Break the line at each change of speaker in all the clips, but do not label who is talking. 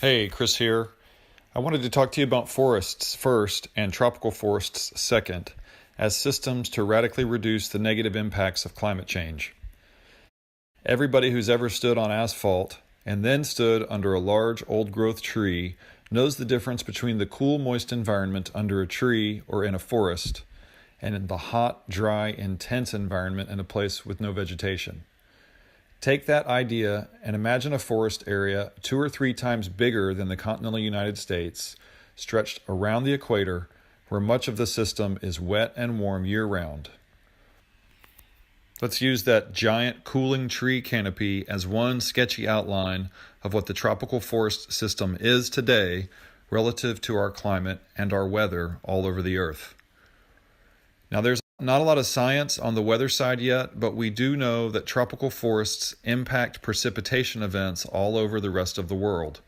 Hey, Chris here. I wanted to talk to you about forests first and tropical forests second, as systems to radically reduce the negative impacts of climate change. Everybody who's ever stood on asphalt and then stood under a large old-growth tree knows the difference between the cool, moist environment under a tree or in a forest and in the hot, dry, intense environment in a place with no vegetation. Take that idea and imagine a forest area 2 or 3 times bigger than the continental United States, stretched around the equator, where much of the system is wet and warm year-round. Let's use that giant cooling tree canopy as one sketchy outline of what the tropical forest system is today relative to our climate and our weather all over the earth. Now, there's not a lot of science on the weather side yet, but we do know that tropical forests impact precipitation events all over the rest of the world.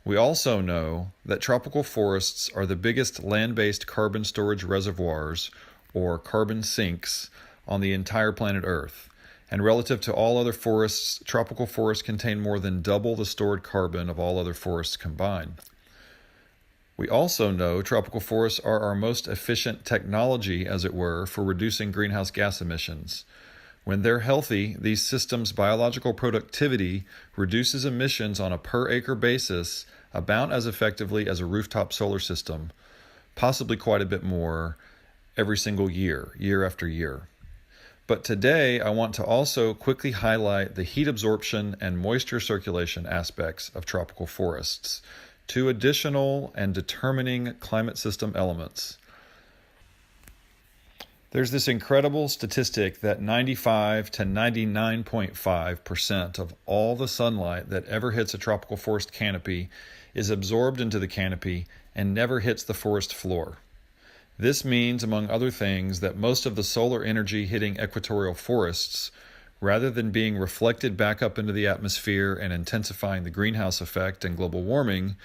We also know that tropical forests are the biggest land-based carbon storage reservoirs, or carbon sinks, on the entire planet Earth. And relative to all other forests, tropical forests contain more than double the stored carbon of all other forests combined. We also know tropical forests are our most efficient technology, as it were, for reducing greenhouse gas emissions. When they're healthy, these systems' biological productivity reduces emissions on a per-acre basis about as effectively as a rooftop solar system, possibly quite a bit more every single year, year after year. But today, I want to also quickly highlight the heat absorption and moisture circulation aspects of tropical forests, 2 additional and determining climate system elements. There's this incredible statistic that 95 to 99.5% of all the sunlight that ever hits a tropical forest canopy is absorbed into the canopy and never hits the forest floor. This means, among other things, that most of the solar energy hitting equatorial forests, rather than being reflected back up into the atmosphere and intensifying the greenhouse effect and global warming,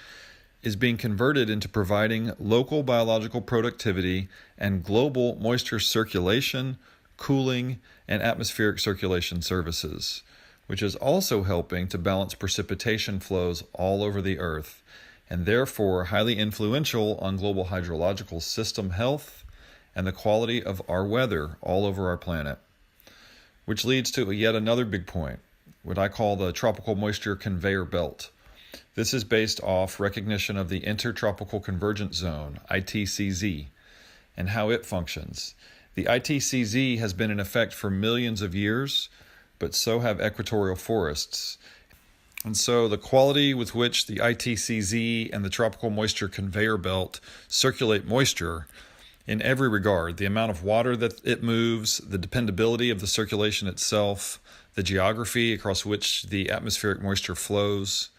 is being converted into providing local biological productivity and global moisture circulation, cooling, and atmospheric circulation services, which is also helping to balance precipitation flows all over the Earth, and therefore highly influential on global hydrological system health and the quality of our weather all over our planet. Which leads to yet another big point, what I call the tropical moisture conveyor belt. This is based off recognition of the Intertropical Convergence Zone, ITCZ, and how it functions. The ITCZ has been in effect for millions of years, but so have equatorial forests. And so the quality with which the ITCZ and the tropical moisture conveyor belt circulate moisture in every regard, the amount of water that it moves, the dependability of the circulation itself, the geography across which the atmospheric moisture flows,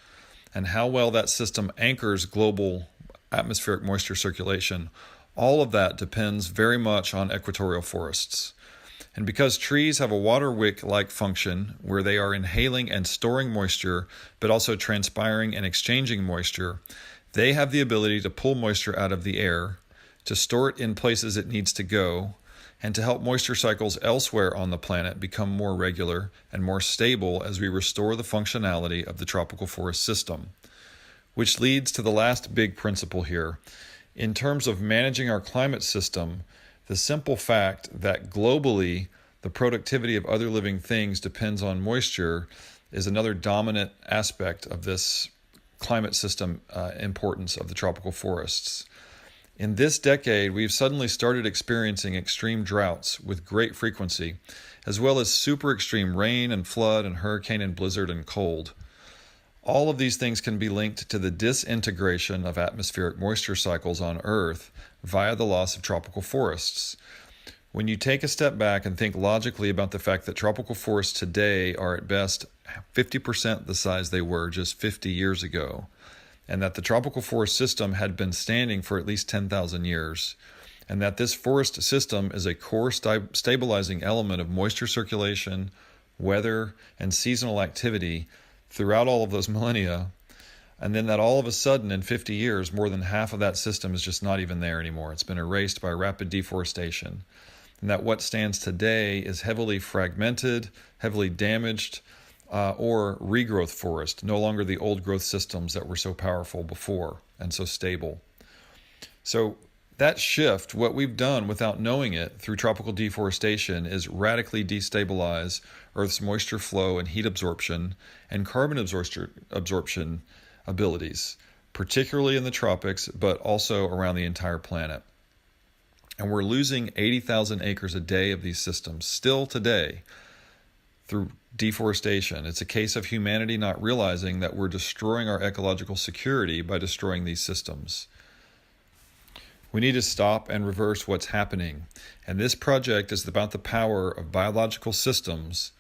and how well that system anchors global atmospheric moisture circulation, all of that depends very much on equatorial forests. And because trees have a water wick-like function where they are inhaling and storing moisture, but also transpiring and exchanging moisture, they have the ability to pull moisture out of the air, to store it in places it needs to go, and to help moisture cycles elsewhere on the planet become more regular and more stable as we restore the functionality of the tropical forest system. Which leads to the last big principle here. In terms of managing our climate system, the simple fact that globally the productivity of other living things depends on moisture is another dominant aspect of this climate system importance of the tropical forests. In this decade, we've suddenly started experiencing extreme droughts with great frequency, as well as super extreme rain and flood and hurricane and blizzard and cold. All of these things can be linked to the disintegration of atmospheric moisture cycles on Earth via the loss of tropical forests. When you take a step back and think logically about the fact that tropical forests today are at best 50% the size they were just 50 years ago, and that the tropical forest system had been standing for at least 10,000 years, and that this forest system is a core stabilizing element of moisture circulation, weather, and seasonal activity throughout all of those millennia, and then that all of a sudden in 50 years, more than half of that system is just not even there anymore. It's been erased by rapid deforestation. And that what stands today is heavily fragmented, heavily damaged, or regrowth forest, no longer the old growth systems that were so powerful before and so stable. So that shift, what we've done without knowing it through tropical deforestation, is radically destabilize Earth's moisture flow and heat absorption and carbon absorption abilities, particularly in the tropics, but also around the entire planet. And we're losing 80,000 acres a day of these systems still today through deforestation. It's a case of humanity not realizing that we're destroying our ecological security by destroying these systems. We need to stop and reverse what's happening. And this project is about the power of biological systems,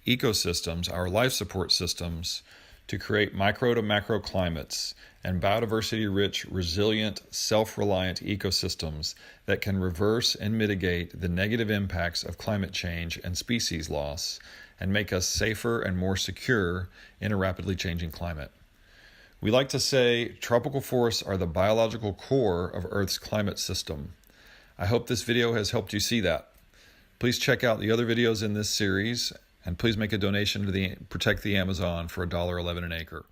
ecosystems, our life support systems, to create micro to macro climates and biodiversity-rich, resilient, self-reliant ecosystems that can reverse and mitigate the negative impacts of climate change and species loss and make us safer and more secure in a rapidly changing climate. We like to say tropical forests are the biological core of Earth's climate system. I hope this video has helped you see that. Please check out the other videos in this series, and please make a donation to Protect the Amazon for $1.11 an acre.